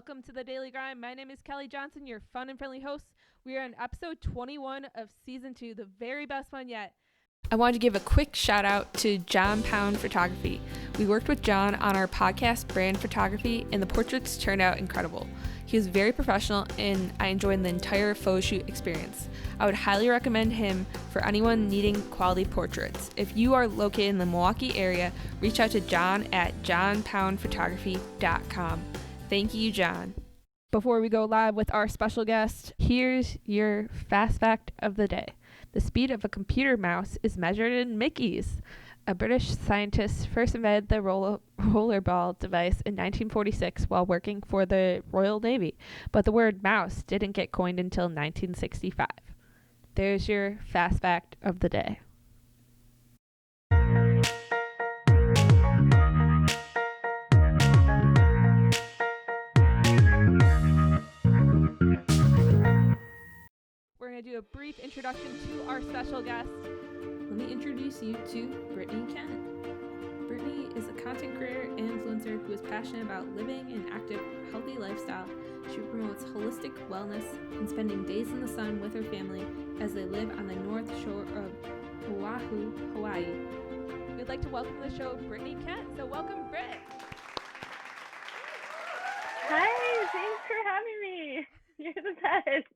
welcome to the Daily Grind. My name is Kelly Johnson, your fun and friendly host. We are on episode 21 of season 2, the very best one yet. I wanted to give a quick shout out to John Pound Photography. We worked with John on our podcast, Brand Photography, and the portraits turned out incredible. He was very professional, and I enjoyed the entire photo shoot experience. I would highly recommend him for anyone needing quality portraits. If you are located in the Milwaukee area, reach out to John at johnpoundphotography.com. Thank you, John. Before we go live with our special guest, here's your fast fact of the day. The speed of a computer mouse is measured in Mickeys. A British scientist first invented the rollerball device in 1946 while working for the Royal Navy, but the word mouse didn't get coined until 1965. There's your fast fact of the day. We're going to do a brief introduction to our special guest. Let me introduce you to Britnee Kent. Britnee is a content creator and influencer who is passionate about living an active, healthy lifestyle. She promotes holistic wellness and spending days in the sun with her family as they live on the north shore of Oahu, Hawaii. We'd like to welcome to the show Britnee Kent. So welcome, Brit. Hi, thanks for having me. You're the best.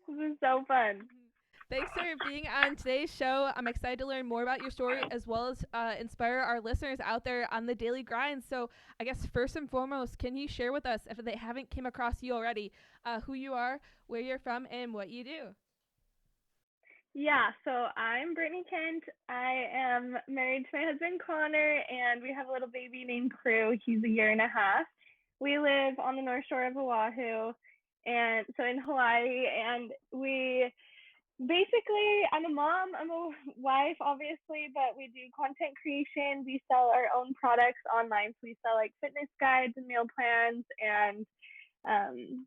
This is so fun. Thanks for being on today's show. I'm excited to learn more about your story as well as inspire our listeners out there on the daily grind. So I guess first and foremost, can you share with us, if they haven't came across you already, who you are, where you're from, and what you do? Yeah, so I'm Britnee Kent. I am married to my husband Connor, and we have a little baby named Crew. He's a year and a half. We live on the north shore of Oahu, and so in Hawaii, and we basically, I'm a mom, I'm a wife, obviously, but we do content creation. We sell our own products online. So we sell like fitness guides and meal plans and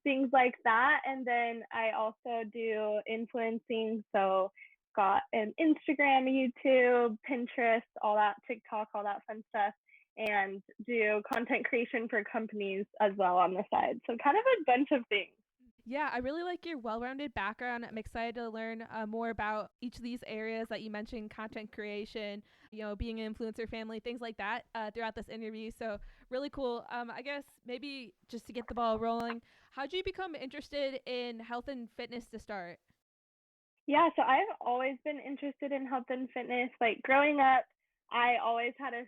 things like that. And then I also do influencing. So got an Instagram, YouTube, Pinterest, all that, TikTok, all that fun stuff. And do content creation for companies as well on the side. So kind of a bunch of things. Yeah, I really like your well-rounded background. I'm excited to learn more about each of these areas that you mentioned, content creation, being an influencer family, things like that throughout this interview. So really cool. I guess maybe just to get the ball rolling, how did you become interested in health and fitness to start? Yeah, so I've always been interested in health and fitness. Like growing up, I always had a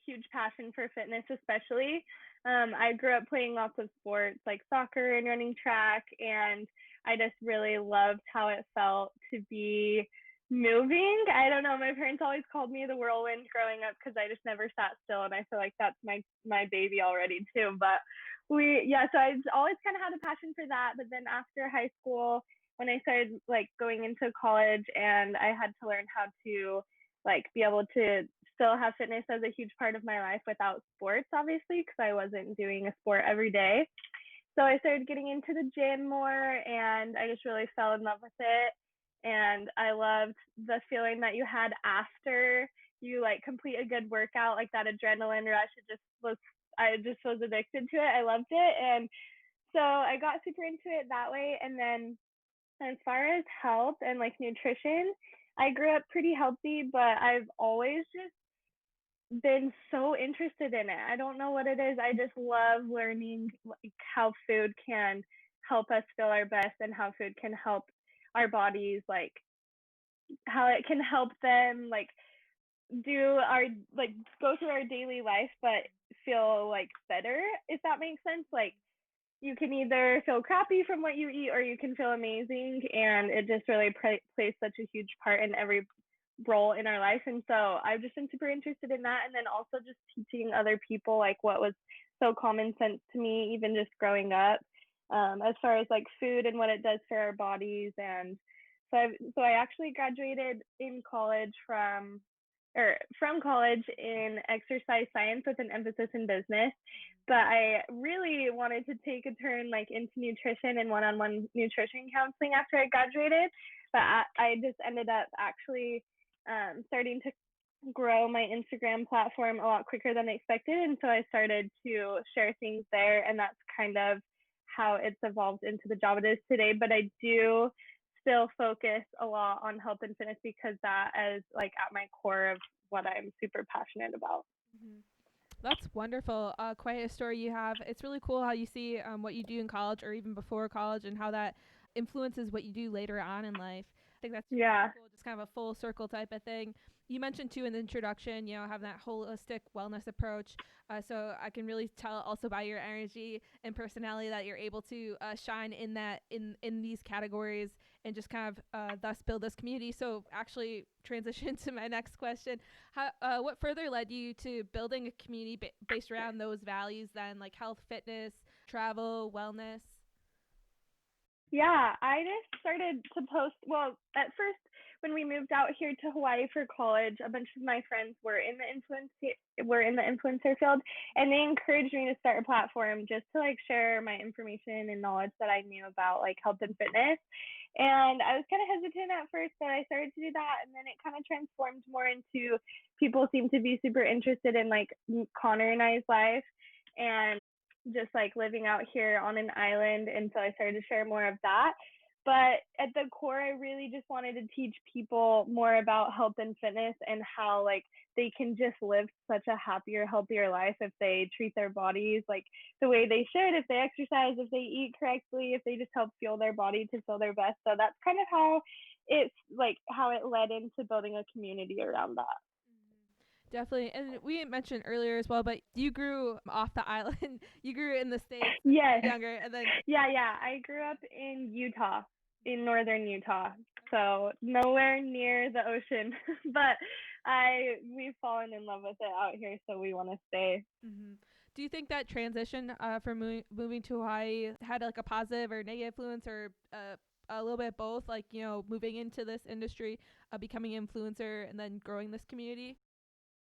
huge passion for fitness, especially. I grew up playing lots of sports like soccer and running track, and I just really loved how it felt to be moving. I don't know, my parents always called me the whirlwind growing up because I just never sat still, and I feel like that's my baby already too. But so I always kind of had a passion for that. But then after high school, when I started like going into college, and I had to learn how to like be able to still have fitness as a huge part of my life without sports, obviously, because I wasn't doing a sport every day. So I started getting into the gym more, and I just really fell in love with it. And I loved the feeling that you had after you like complete a good workout, like that adrenaline rush. I just was addicted to it. I loved it. And so I got super into it that way. And then as far as health and like nutrition, I grew up pretty healthy, but I've always just been so interested in it. I don't know what it is. I just love learning like how food can help us feel our best and how food can help our bodies, like how it can help them like do our like go through our daily life but feel like better, if that makes sense. Like you can either feel crappy from what you eat or you can feel amazing, and it just really plays such a huge part in every role in our life. And so I've just been super interested in that, and then also just teaching other people like what was so common sense to me even just growing up, as far as like food and what it does for our bodies. And I actually graduated in college from college in exercise science with an emphasis in business, but I really wanted to take a turn like into nutrition and one-on-one nutrition counseling after I graduated. But I just ended up actually starting to grow my Instagram platform a lot quicker than expected. And so I started to share things there. And that's kind of how it's evolved into the job it is today. But I do still focus a lot on health and fitness because that is like at my core of what I'm super passionate about. Mhm. That's wonderful. Quite a story you have. It's really cool how you see what you do in college or even before college and how that influences what you do later on in life. I think that's Yeah. really cool, just kind of a full circle type of thing. You mentioned too in the introduction, having that holistic wellness approach. So I can really tell also by your energy and personality that you're able to shine in that in these categories and just kind of thus build this community. So actually transition to my next question. What further led you to building a community based around those values then, like health, fitness, travel, wellness? Yeah, I just started to post. Well, at first, when we moved out here to Hawaii for college, a bunch of my friends were in the influencer field, and they encouraged me to start a platform just to like share my information and knowledge that I knew about like health and fitness. And I was kind of hesitant at first, but I started to do that, and then it kind of transformed more into people seem to be super interested in like Connor and I's life, and just like living out here on an island. And so I started to share more of that. But at the core, I really just wanted to teach people more about health and fitness and how like they can just live such a happier, healthier life if they treat their bodies like the way they should, if they exercise, if they eat correctly, if they just help fuel their body to feel their best. So that's kind of how it's like how it led into building a community around that. Definitely. And we mentioned earlier as well, but you grew off the island. You grew in the States when you Yes. were younger. And then, Yeah. I grew up in Utah, in northern Utah. So nowhere near the ocean, but we've fallen in love with it out here, so we want to stay. hmm do you think that transition from moving to Hawaii had like a positive or negative influence or a little bit both? Like, moving into this industry, becoming an influencer, and then growing this community?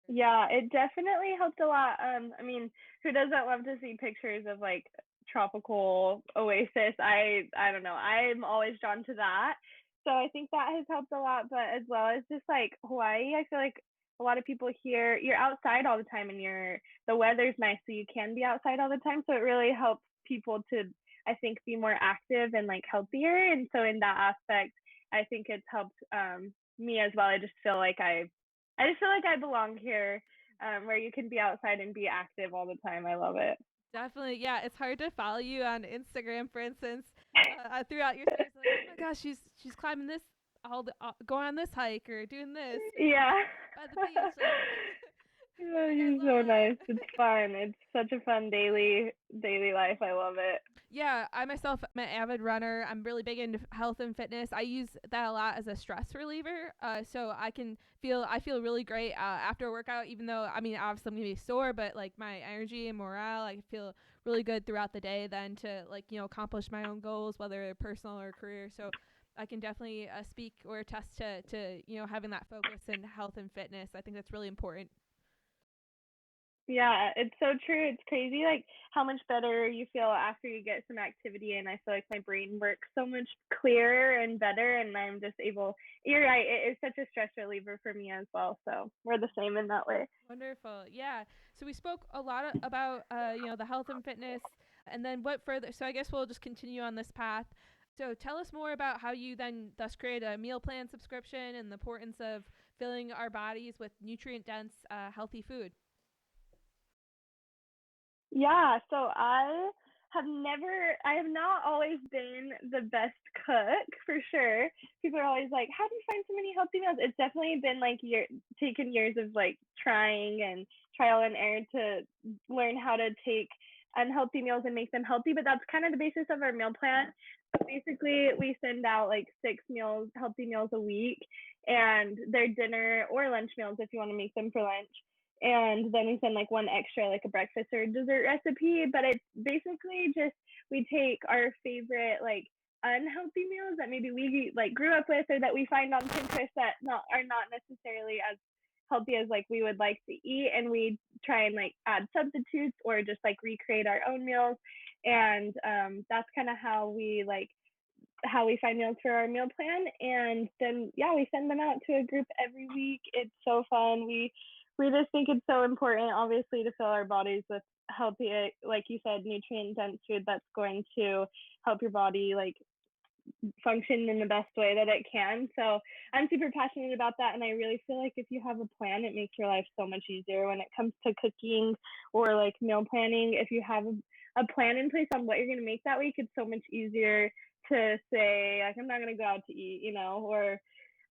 Yeah, it definitely helped a lot. I mean, who doesn't love to see pictures of like tropical oasis? I don't know. I'm always drawn to that. So I think that has helped a lot, but as well as just like Hawaii, I feel like a lot of people here, you're outside all the time and the weather's nice, so you can be outside all the time. So it really helps people to, I think, be more active and like healthier. And so in that aspect, I think it's helped me as well. I just feel like I belong here, where you can be outside and be active all the time. I love it. Definitely, yeah. It's hard to follow you on Instagram, for instance. Throughout your stories, like, oh my gosh, she's climbing this, going on this hike or doing this Yeah. by the beach. Like, Oh, like I you're love so that. nice. It's fun. It's such a fun daily life. I love it. Yeah, I myself am an avid runner. I'm really big into health and fitness. I use that a lot as a stress reliever. So I feel really great after a workout. Even though I mean, obviously I'm gonna be sore, but like my energy and morale, I feel really good throughout the day. Then to like accomplish my own goals, whether they're personal or career. So I can definitely speak or attest to having that focus in health and fitness. I think that's really important. Yeah, it's so true. It's crazy like how much better you feel after you get some activity, and I feel like my brain works so much clearer and better, and I'm just able. You're right. It is such a stress reliever for me as well. So we're the same in that way. Wonderful. Yeah. So we spoke a lot about the health and fitness and then what further. So I guess we'll just continue on this path. So tell us more about how you then thus create a meal plan subscription and the importance of filling our bodies with nutrient dense healthy food. Yeah, so I have not always been the best cook for sure. People are always like, how do you find so many healthy meals? It's definitely been like taken years of like trying and trial and error to learn how to take unhealthy meals and make them healthy. But that's kind of the basis of our meal plan. So basically, we send out like 6 meals, healthy meals a week, and they're dinner or lunch meals if you want to make them for lunch, and then we send like one extra like a breakfast or dessert recipe. But it's basically just we take our favorite like unhealthy meals that maybe we like grew up with or that we find on Pinterest that not are not necessarily as healthy as like we would like to eat, and we try and like add substitutes or just like recreate our own meals. And that's kind of how we like how we find meals for our meal plan, and then we send them out to a group every week. It's so fun. We just think it's so important, obviously, to fill our bodies with healthy, like you said, nutrient dense food that's going to help your body like function in the best way that it can. So I'm super passionate about that, and I really feel like if you have a plan, it makes your life so much easier when it comes to cooking or like meal planning. If you have a plan in place on what you're going to make that week, it's so much easier to say like I'm not going to go out to eat, or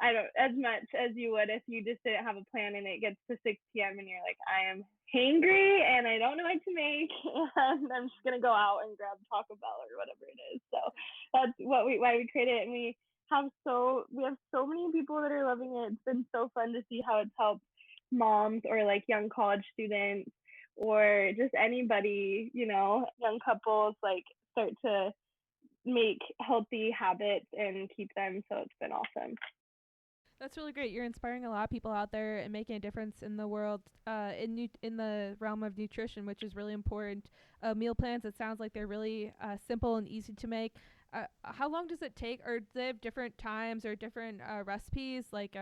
I don't as much as you would if you just didn't have a plan and it gets to 6 p.m. and you're like, I am hangry and I don't know what to make, and I'm just gonna go out and grab Taco Bell or whatever it is. So that's why we created it, and we have so many people that are loving it. It's been so fun to see how it's helped moms or like young college students or just anybody, young couples like start to make healthy habits and keep them. So it's been awesome. That's really great. You're inspiring a lot of people out there and making a difference in the world, in the realm of nutrition, which is really important. Meal plans, it sounds like they're really simple and easy to make. How long does it take, or do they have different times or different recipes, like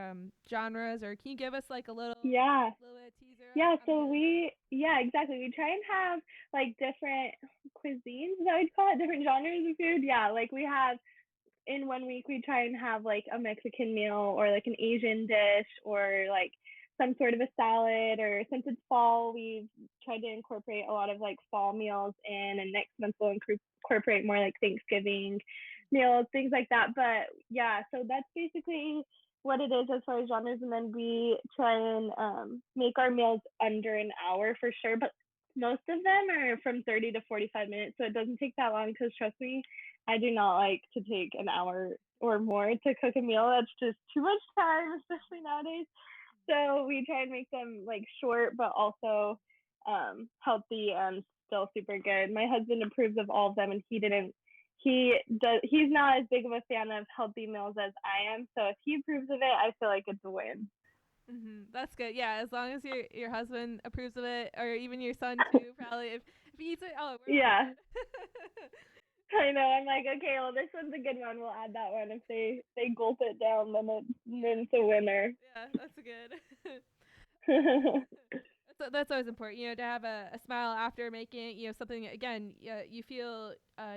genres, or can you give us like a little bit of teaser? Exactly. We try and have like different cuisines, I would call it, different genres of food. Yeah, like we have in 1 week we try and have like a Mexican meal or like an Asian dish or like some sort of a salad, or since it's fall, we've tried to incorporate a lot of like fall meals in, and next month we'll incorporate more like Thanksgiving meals, things like that. But yeah, so that's basically what it is as far as genres. And then we try and make our meals under an hour for sure, but most of them are from 30 to 45 minutes, so it doesn't take that long, because trust me, I do not like to take an hour or more to cook a meal. That's just too much time, especially nowadays. So we try and make them like short, but also healthy and still super good. My husband approves of all of them, and he's not as big of a fan of healthy meals as I am. So if he approves of it, I feel like it's a win. That's good. Yeah, as long as your husband approves of it, or even your son too, probably. If he eats it, yeah. I know. I'm like, okay, well, this one's a good one. We'll add that one. If they gulp it down, then it's a winner. Yeah, that's good. That's always important, to have a smile after making, something, again, you feel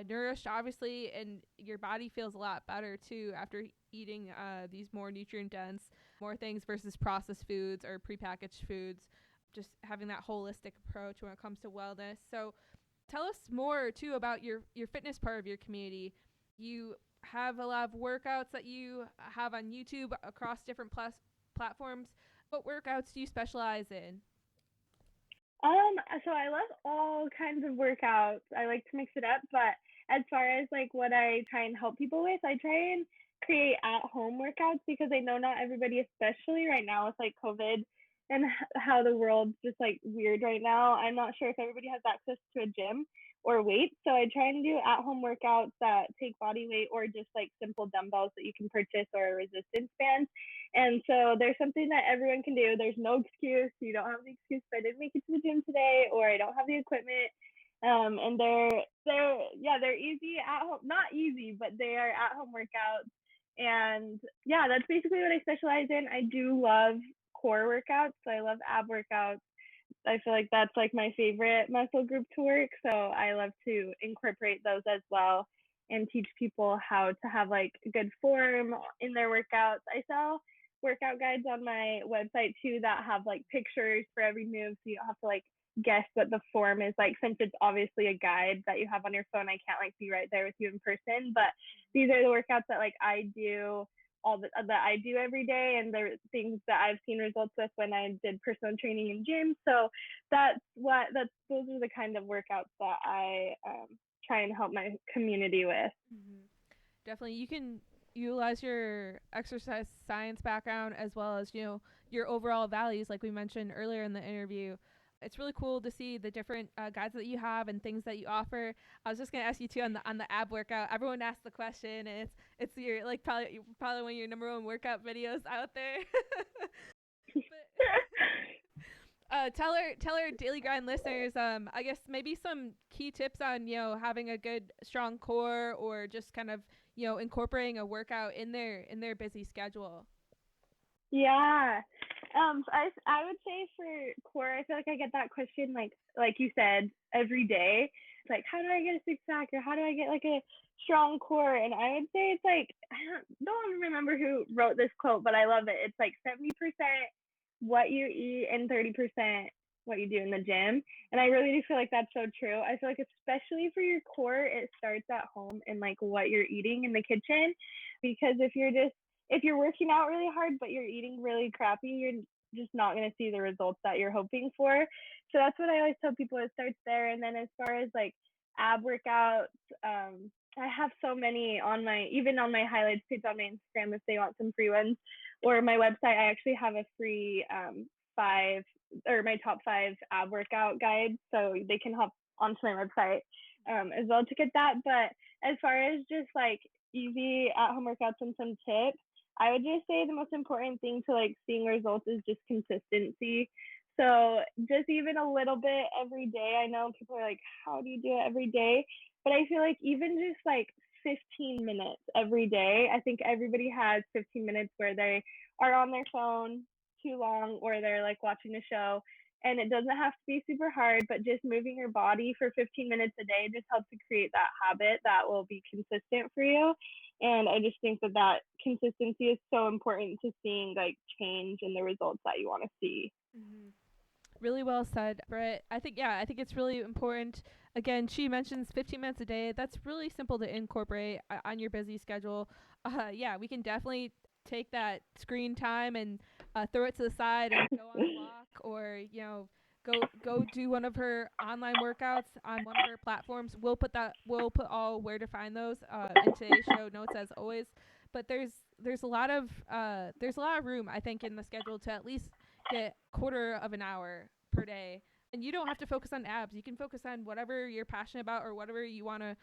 nourished, obviously, and your body feels a lot better, too, after eating these more nutrient-dense, more things versus processed foods or prepackaged foods, just having that holistic approach when it comes to wellness. So tell us more, too, about your fitness part of your community. You have a lot of workouts that you have on YouTube across different platforms. What workouts do you specialize in? So I love all kinds of workouts. I like to mix it up, but as far as like what I try and help people with, I try and create at-home workouts, because I know not everybody, especially right now with like COVID and how the world's just like weird right now. I'm not sure if everybody has access to a gym or weights, so I try and do at-home workouts that take body weight or just like simple dumbbells that you can purchase, or a resistance band. And so there's something that everyone can do. There's no excuse. You don't have the excuse if I didn't make it to the gym today, or I don't have the equipment. And they're easy at home. Not easy, but they are at home workouts. And yeah, that's basically what I specialize in. I do love core workouts. So I love ab workouts. I feel like that's like my favorite muscle group to work. So I love to incorporate those as well and teach people how to have like good form in their workouts. I sell workout guides on my website too that have like pictures for every move, so you don't have to like guess what the form is like, since it's obviously a guide that you have on your phone. I can't like be right there with you in person, but these are the workouts that like I do that I do every day, and the things that I've seen results with when I did personal training in gym. So those are the kind of workouts that I try and help my community with. Definitely, you can utilize your exercise science background as well as your overall values, like we mentioned earlier in the interview. It's really cool to see the different guides that you have and things that you offer. I was just gonna ask you too on the ab workout. Everyone asks the question, and it's your like probably one of your number one workout videos out there. Tell our Daily Grind listeners, I guess maybe some key tips on, having a good strong core, or just kind of, incorporating a workout in their busy schedule. Yeah. I would say for core, I feel like I get that question like you said every day. It's like, how do I get a six pack, or how do I get like a strong core? And I would say it's like, I don't remember who wrote this quote, but I love it. It's like 70% what you eat and 30% what you do in the gym. And I really do feel like that's so true. I feel like especially for your core, it starts at home and like what you're eating in the kitchen. Because if you're working out really hard but you're eating really crappy, you're just not going to see the results that you're hoping for. So that's what I always tell people. It starts there. And then as far as like ab workouts, I have so many even on my highlights page on my Instagram if they want some free ones, or my website. I actually have a free five or my top 5 ab workout guide, so they can hop onto my website as well to get that. But as far as just like easy at home workouts and some tips, I would just say the most important thing to like seeing results is just consistency. So just even a little bit every day. I know people are like, how do you do it every day? But I feel like even just like 15 minutes every day, I think everybody has 15 minutes where they are on their phone too long, or they're like watching a show. And it doesn't have to be super hard, but just moving your body for 15 minutes a day just helps to create that habit that will be consistent for you. And I just think that consistency is so important to seeing like change in the results that you want to see. Mm-hmm. Really well said, Britt. I think it's really important. Again, she mentions 15 minutes a day. That's really simple to incorporate on your busy schedule. Yeah, we can definitely take that screen time and throw it to the side and go on a walk, or go do one of her online workouts on one of her platforms. We'll put all where to find those in today's show notes as always. But there's a lot of room, I think, in the schedule to at least get quarter of an hour per day. And you don't have to focus on abs. You can focus on whatever you're passionate about, or whatever you wanna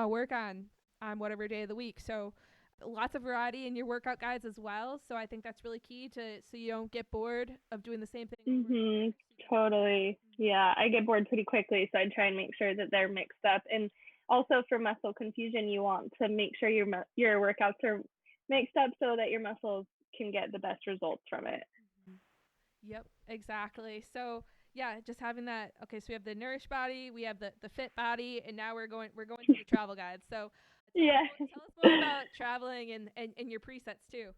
work on whatever day of the week. So lots of variety in your workout guides as well. So I think that's really key, so you don't get bored of doing the same thing over and over. Mhm. Totally. Yeah, I get bored pretty quickly, so I try and make sure that they're mixed up. And also for muscle confusion, you want to make sure your workouts are mixed up so that your muscles can get the best results from it. Mhm. Yep, exactly. So yeah, just having that. Okay, so we have the nourished body, we have the fit body, and now we're going to the travel guide. So Yeah. tell us more about traveling and your presets too.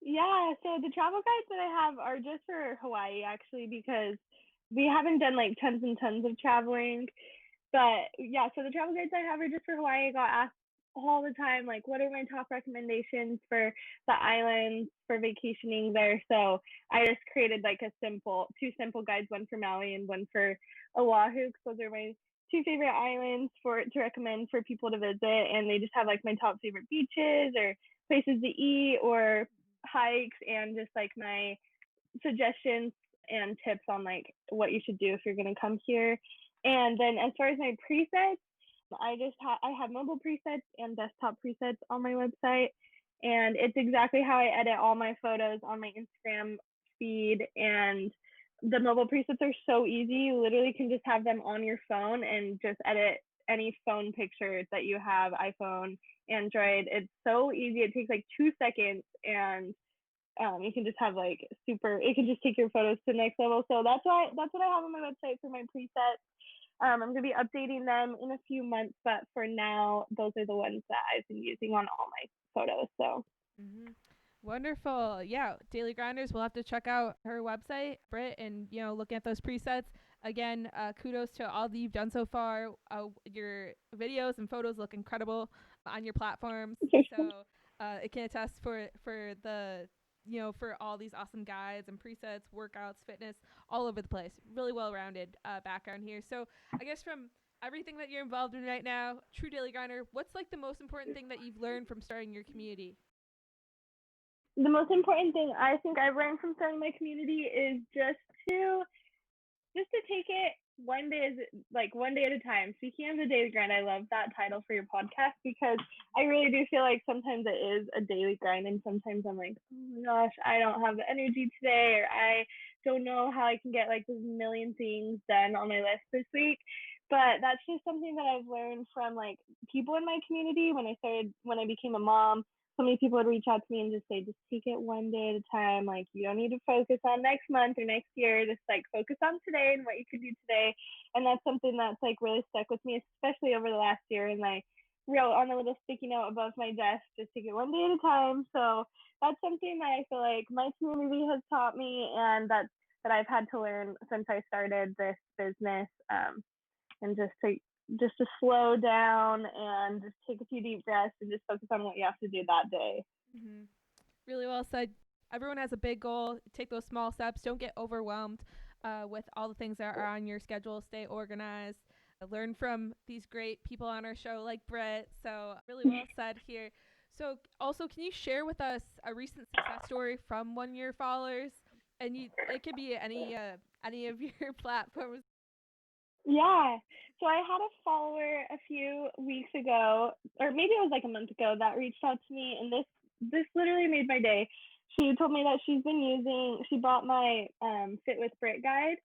Yeah, so the travel guides that I have are just for Hawaii actually, because we haven't done like tons and tons of traveling. But yeah, so the travel guides I have are just for Hawaii. I got asked all the time, like, what are my top recommendations for the islands for vacationing there? So I just created like two simple guides, one for Maui and one for Oahu, because those are my two favorite islands to recommend for people to visit. And they just have like my top favorite beaches or places to eat or hikes, and just like my suggestions and tips on like what you should do if you're going to come here. And then as far as my presets, I have mobile presets and desktop presets on my website, and it's exactly how I edit all my photos on my Instagram feed. And the mobile presets are so easy. You literally can just have them on your phone and just edit any phone picture that you have, iPhone, Android. It's so easy. It takes like 2 seconds, and you can just have like it can just take your photos to the next level. So that's what I have on my website for my presets. I'm going to be updating them in a few months, but for now, those are the ones that I've been using on all my photos. So Mm-hmm. Wonderful. Yeah, Daily Grinders. We'll have to check out her website, Britt, and looking at those presets. Again, kudos to all that you've done so far. Your videos and photos look incredible on your platforms. So it can attest for the for all these awesome guides and presets, workouts, fitness, all over the place. Really well-rounded background here. So I guess from everything that you're involved in right now, true Daily Grinder, what's like the most important thing that you've learned from starting your community? the most important thing I think I've learned from starting my community is to take it one day is like one day at a time. Speaking of the daily grind, I love that title for your podcast because I really do feel like sometimes it is a daily grind, and sometimes I'm like, oh my gosh, I don't have the energy today, or I don't know how I can get like this million things done on my list this week. But that's just something that I've learned from like people in my community when I became a mom. So many people would reach out to me and just say, just take it one day at a time. Like, you don't need to focus on next month or next year. Just like focus on today and what you could do today. And that's something that's like really stuck with me, especially over the last year. And I wrote on a little sticky note above my desk, just take it one day at a time. So that's something that I feel like my community has taught me, and that I've had to learn since I started this business. And just to slow down and just take a few deep breaths and just focus on what you have to do that day. Mm-hmm. Really well said. Everyone has a big goal. Take those small steps. Don't get overwhelmed with all the things that are on your schedule. Stay organized. Learn from these great people on our show like Britt. So really well said here. So also, can you share with us a recent success story from one of your followers? And it could be any of your platforms. Yeah. So I had a follower a few weeks ago, or maybe it was like a month ago, that reached out to me, and this literally made my day. She told me that she bought my Fit with Brit guide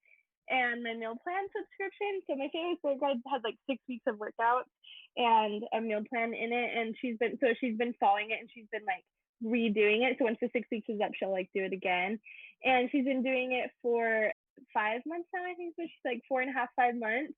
and my meal plan subscription. So my Fit with Brit guide has like 6 weeks of workouts and a meal plan in it, and she's been following it, and she's been like redoing it. So once the 6 weeks is up, she'll like do it again, and she's been doing it for 5 months now, I think. So she's like 4.5, 5 months.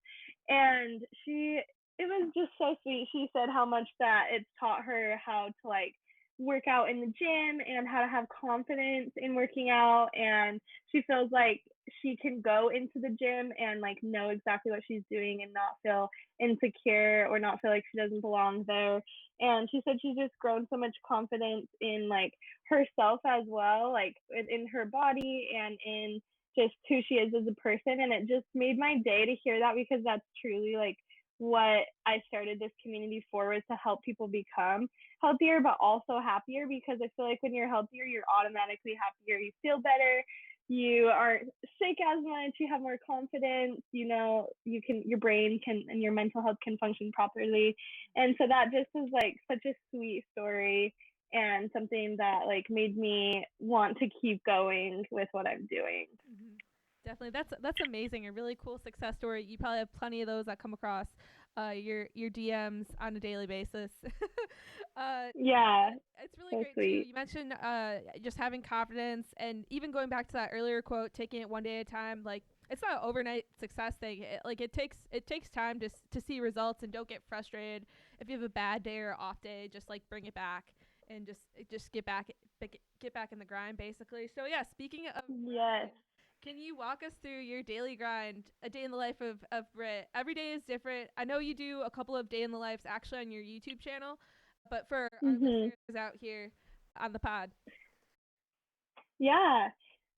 And it was just so sweet. She said how much that it's taught her how to like work out in the gym and how to have confidence in working out. And she feels like she can go into the gym and like know exactly what she's doing and not feel insecure or not feel like she doesn't belong there. And she said she's just grown so much confidence in like herself as well, like in her body and in just who she is as a person. And it just made my day to hear that, because that's truly like what I started this community for, was to help people become healthier but also happier, because I feel like when you're healthier, you're automatically happier, you feel better, you aren't sick as much, you have more confidence, your brain can and your mental health can function properly. And so that just is like such a sweet story, and something that like made me want to keep going with what I'm doing. Mm-hmm. Definitely, that's amazing. A really cool success story. You probably have plenty of those that come across your DMs on a daily basis. Yeah, It's really so great sweet. too. You mentioned just having confidence, and even going back to that earlier quote, taking it one day at a time. Like, it's not an overnight success thing. It takes time to see results, and don't get frustrated if you have a bad day or off day. Just like bring it back and just get back in the grind, basically. So yeah, speaking of Yes. grind, can you walk us through your daily grind, a day in the life of Brit? Every day is different. I know you do a couple of day in the lives actually on your YouTube channel, but for our Mhm. listeners out here on the pod. Yeah.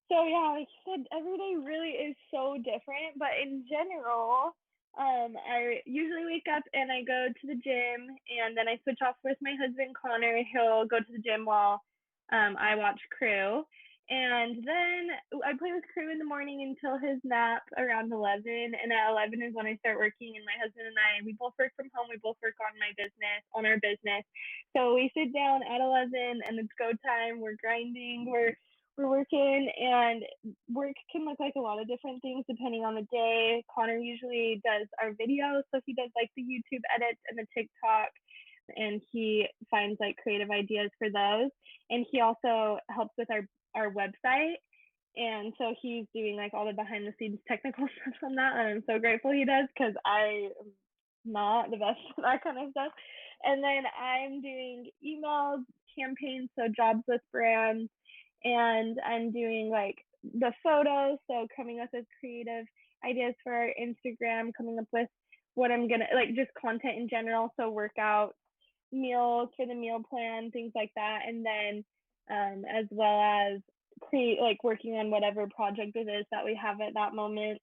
So yeah, like you said, every day really is so different. But in general, I usually wake up and I go to the gym, and then I switch off with my husband Connor. He'll go to the gym while I watch Crew. And then I play with Crew in the morning until his nap around 11. And at 11 is when I start working. And my husband and we both work from home. We both work on our business. So we sit down at 11 and it's go time. We're grinding. We're working, and work can look like a lot of different things depending on the day. Connor usually does our videos, so he does like the YouTube edits and the TikTok, and he finds like creative ideas for those. And he also helps with our website. And so he's doing like all the behind the scenes technical stuff on that. And I'm so grateful he does, because I am not the best at that kind of stuff. And then I'm doing emails, campaigns, so jobs with brands, and I'm doing like the photos, so coming up with creative ideas for our Instagram, coming up with what I'm gonna like, just content in general, so workouts, meals for the meal plan, things like that. And then as well as create like working on whatever project it is that we have at that moment.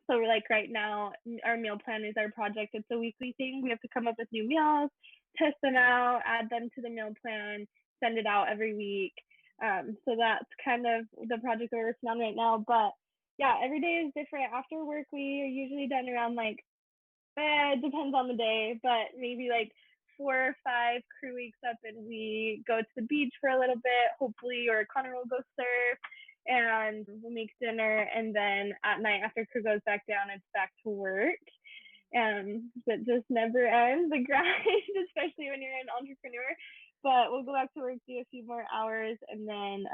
So we're like right now, our meal plan is our project. It's a weekly thing. We have to come up with new meals, test them out, add them to the meal plan, send it out every week. So that's kind of the project we're working on right now. But yeah, every day is different. After work, we are usually done around like, it depends on the day, but maybe like 4 or 5 crew weeks up, and we go to the beach for a little bit, hopefully, or Connor will go surf, and we'll make dinner, and then at night after crew goes back down, it's back to work. That just never ends, the grind, especially when you're an entrepreneur. But we'll go back to work, do a few more hours, and then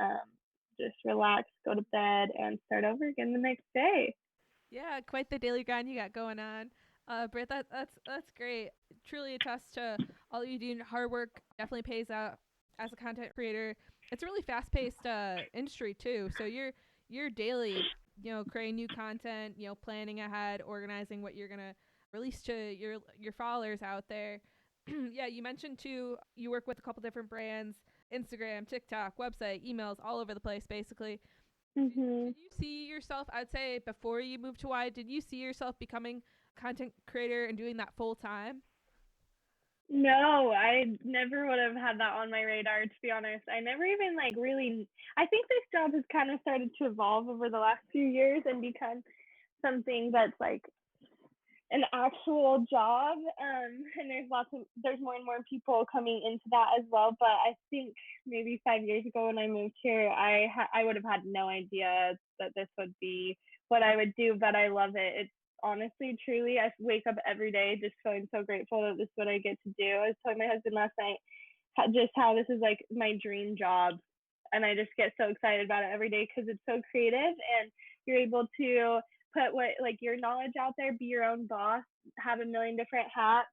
just relax, go to bed, and start over again the next day. Yeah, quite the daily grind you got going on. Britt, that's great. Truly attests to all you do. Hard work definitely pays out as a content creator. It's a really fast paced industry too. So you're daily, creating new content, planning ahead, organizing what you're gonna release to your followers out there. Yeah, you mentioned too you work with a couple different brands, Instagram, TikTok, website, emails, all over the place basically. Mhm. Did you see yourself, I'd say before you moved to Hawaii, did you see yourself becoming a content creator and doing that full time? No, I never would have had that on my radar, to be honest. I never even like really. I think this job has kind of started to evolve over the last few years and become something that's like an actual job. And there's more and more people coming into that as well. But I think maybe 5 years ago when I moved here, I would have had no idea that this would be what I would do. But I love it. It's honestly, truly, I wake up every day just feeling so grateful that this is what I get to do. I was telling my husband last night just how this is like my dream job, and I just get so excited about it every day because it's so creative, and you're able to put what like your knowledge out there, be your own boss, have a million different hats,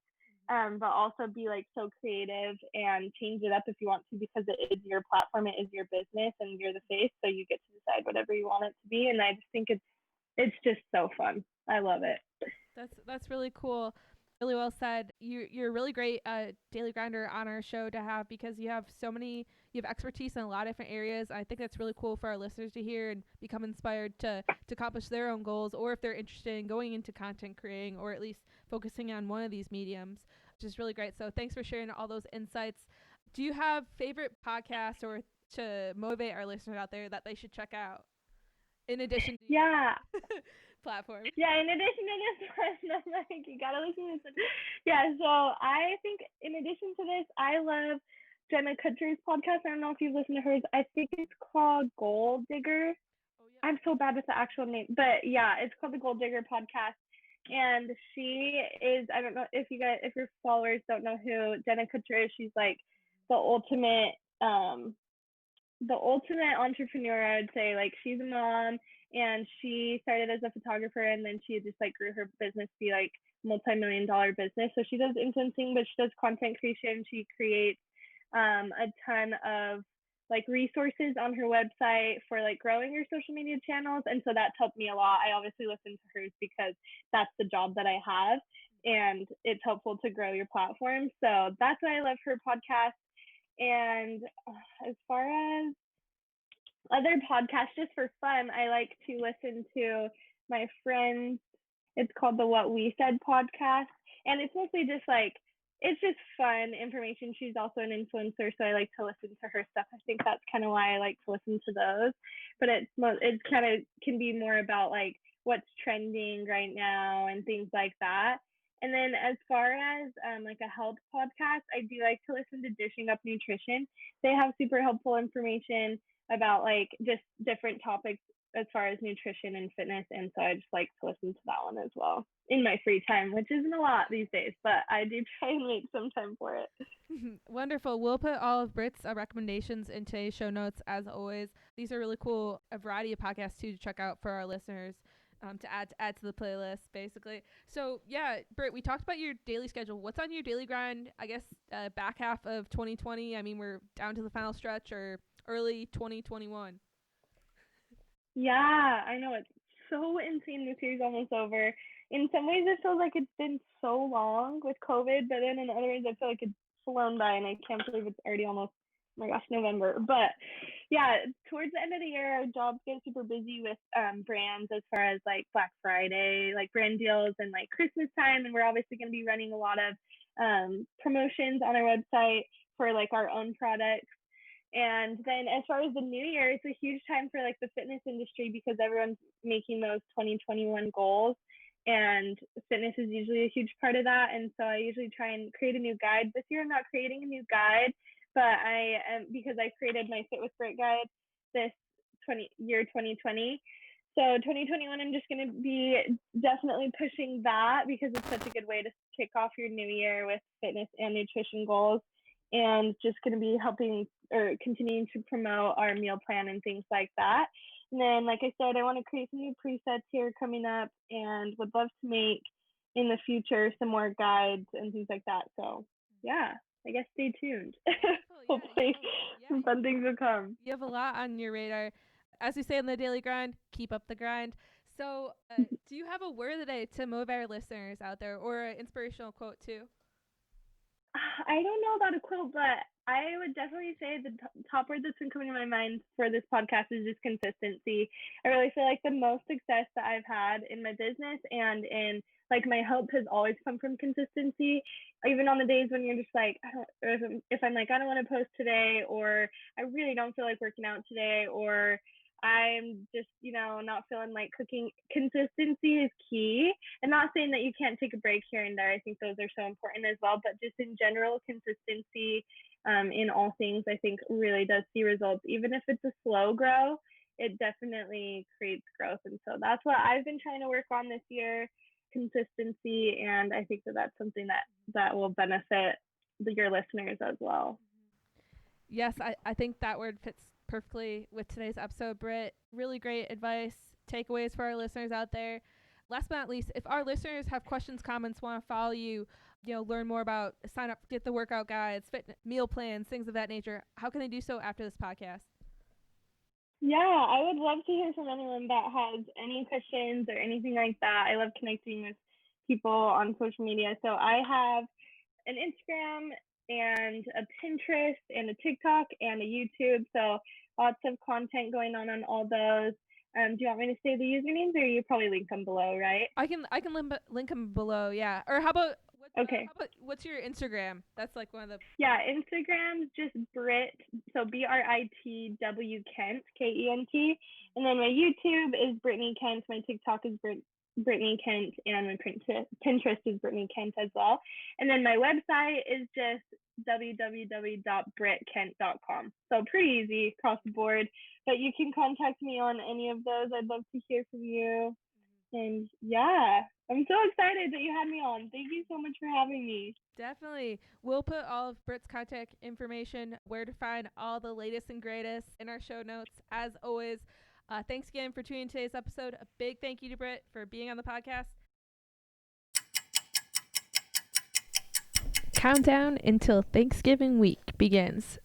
but also be like so creative and change it up if you want to, because it is your platform, it is your business, and you're the face, so you get to decide whatever you want it to be. And I just think it's just so fun. I love it. That's really cool. Really well said. You're a really great daily grinder on our show to have because you have expertise in a lot of different areas. I think that's really cool for our listeners to hear and become inspired to accomplish their own goals, or if they're interested in going into content creating or at least focusing on one of these mediums, which is really great. So thanks for sharing all those insights. Do you have favorite podcasts or to motivate our listeners out there that they should check out in addition to Yeah, your platform? yeah, in addition to this one, I'm like, you gotta listen to this one. Yeah, so I think in addition to this, I love Jenna Kutcher's podcast. I don't know if you've listened to hers. I think it's called Gold Digger. Oh yeah. I'm so bad with the actual name, but yeah, it's called the Gold Digger podcast. And she is, I don't know if your followers don't know who Jenna Kutcher is, she's like the ultimate, um, the ultimate entrepreneur, I would say. Like, she's a mom, and she started as a photographer, and then she just like grew her business to be like multi-million dollar business. So she does influencing, but she does content creation. She creates a ton of like resources on her website for like growing your social media channels, and so that's helped me a lot. I obviously listen to hers because that's the job that I have, and it's helpful to grow your platform. So that's why I love her podcast. And as far as other podcasts, just for fun, I like to listen to my friends. It's called the What We Said podcast, and it's mostly just like it's just fun information. She's also an influencer, so I like to listen to her stuff. I think that's kind of why I like to listen to those. But it's kind of can be more about like what's trending right now and things like that. And then as far as like a health podcast, I do like to listen to Dishing Up Nutrition. They have super helpful information about like just different topics as far as nutrition and fitness, and so I just like to listen to that one as well in my free time, which isn't a lot these days, but I do try and make some time for it. Wonderful. We'll put all of Britt's recommendations in today's show notes as always. These are really cool, a variety of podcasts too to check out for our listeners. To add to the playlist, basically. So yeah, Britt, we talked about your daily schedule. What's on your daily grind? I guess back half of 2020. I mean, we're down to the final stretch, or early 2021. Yeah, I know, it's so insane. This year's almost over. In some ways, it feels like it's been so long with COVID, but then in other ways, I feel like it's flown by, and I can't believe it's already almost, oh my gosh, November. But yeah, towards the end of the year, our jobs get super busy with brands as far as like Black Friday, like brand deals, and like Christmas time. And we're obviously going to be running a lot of promotions on our website for like our own products. And then as far as the new year, it's a huge time for like the fitness industry because everyone's making those 2021 goals. And fitness is usually a huge part of that. And so I usually try and create a new guide. This year I'm not creating a new guide, but I am, because I created my Fit with Brit guide this 2020. So 2021, I'm just going to be definitely pushing that because it's such a good way to kick off your new year with fitness and nutrition goals, and just going to be helping or continuing to promote our meal plan and things like that. And then, like I said, I want to create some new presets here coming up and would love to make in the future some more guides and things like that. So yeah, I guess stay tuned. Hopefully some fun things will come. You have a lot on your radar. As we say in the daily grind, keep up the grind. So do you have a word of the day to motivate our listeners out there, or an inspirational quote too? I don't know about a quote, but I would definitely say the top word that's been coming to my mind for this podcast is just consistency. I really feel like the most success that I've had in my business and in like my hope has always come from consistency. Even on the days when you're just like, if I'm like, I don't want to post today, or I really don't feel like working out today, or I'm just, not feeling like cooking, consistency is key. And not saying that you can't take a break here and there. I think those are so important as well. But just in general, consistency in all things, I think really does see results. Even if it's a slow grow, it definitely creates growth. And so that's what I've been trying to work on this year, consistency. And I think that that's something that will benefit your listeners as well. Yes, I think that word fits perfectly with today's episode, Britt. Really great advice, takeaways for our listeners out there. Last but not least, if our listeners have questions, comments, want to follow you, learn more about, sign up, get the workout guides, fitness, meal plans, things of that nature, how can they do so after this podcast? Yeah, I would love to hear from anyone that has any questions or anything like that. I love connecting with people on social media. So I have an Instagram and a Pinterest and a TikTok and a YouTube. So lots of content going on all those. Do you want me to say the usernames, or you probably link them below, right? I can link them below, yeah. Or how about what's your Instagram? That's like one of the Instagram's just Brit, so BRITW Kent, KENT, and then my YouTube is Britnee Kent. My TikTok is Britnee Kent, and my Pinterest is Britnee Kent as well. And then my website is just www.britkent.com. So pretty easy across the board, but you can contact me on any of those. I'd love to hear from you. And yeah, I'm so excited that you had me on. Thank you so much for having me. Definitely. We'll put all of Britt's contact information, where to find all the latest and greatest, in our show notes. As always, thanks again for tuning in today's episode. A big thank you to Britt for being on the podcast. Countdown until Thanksgiving week begins.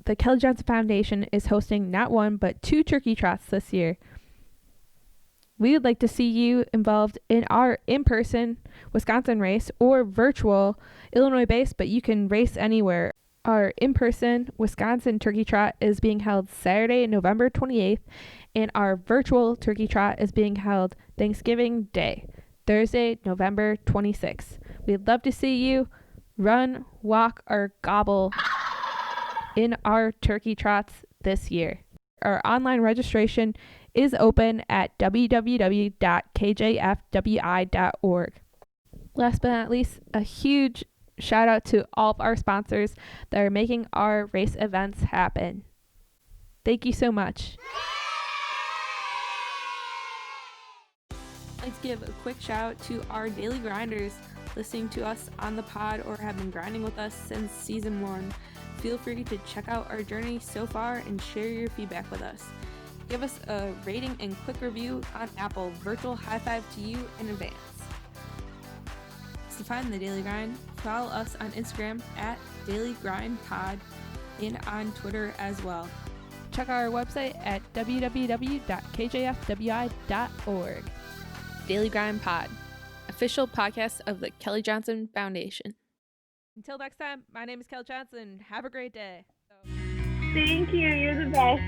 The Kelly Johnson Foundation is hosting not one, but 2 turkey trots this year. We would like to see you involved in our in-person Wisconsin race or virtual Illinois-based, but you can race anywhere. Our in-person Wisconsin Turkey Trot is being held Saturday, November 28th, and our virtual Turkey Trot is being held Thanksgiving Day, Thursday, November 26th. We'd love to see you run, walk, or gobble in our turkey trots this year. Our online registration is open at www.kjfwi.org. Last but not least, a huge shout out to all of our sponsors that are making our race events happen. Thank you so much. I'd like to give a quick shout out to our daily grinders listening to us on the pod or have been grinding with us since season 1. Feel free to check out our journey so far and share your feedback with us. Give us a rating and quick review on Apple. Virtual high five to you in advance. To find the Daily Grind, follow us on Instagram at Daily Grind Pod and on Twitter as well. Check our website at www.kjfwi.org. Daily Grind Pod, official podcast of the Kelly Johnson Foundation. Until next time, my name is Kelly Johnson. Have a great day. Thank you. You're the best.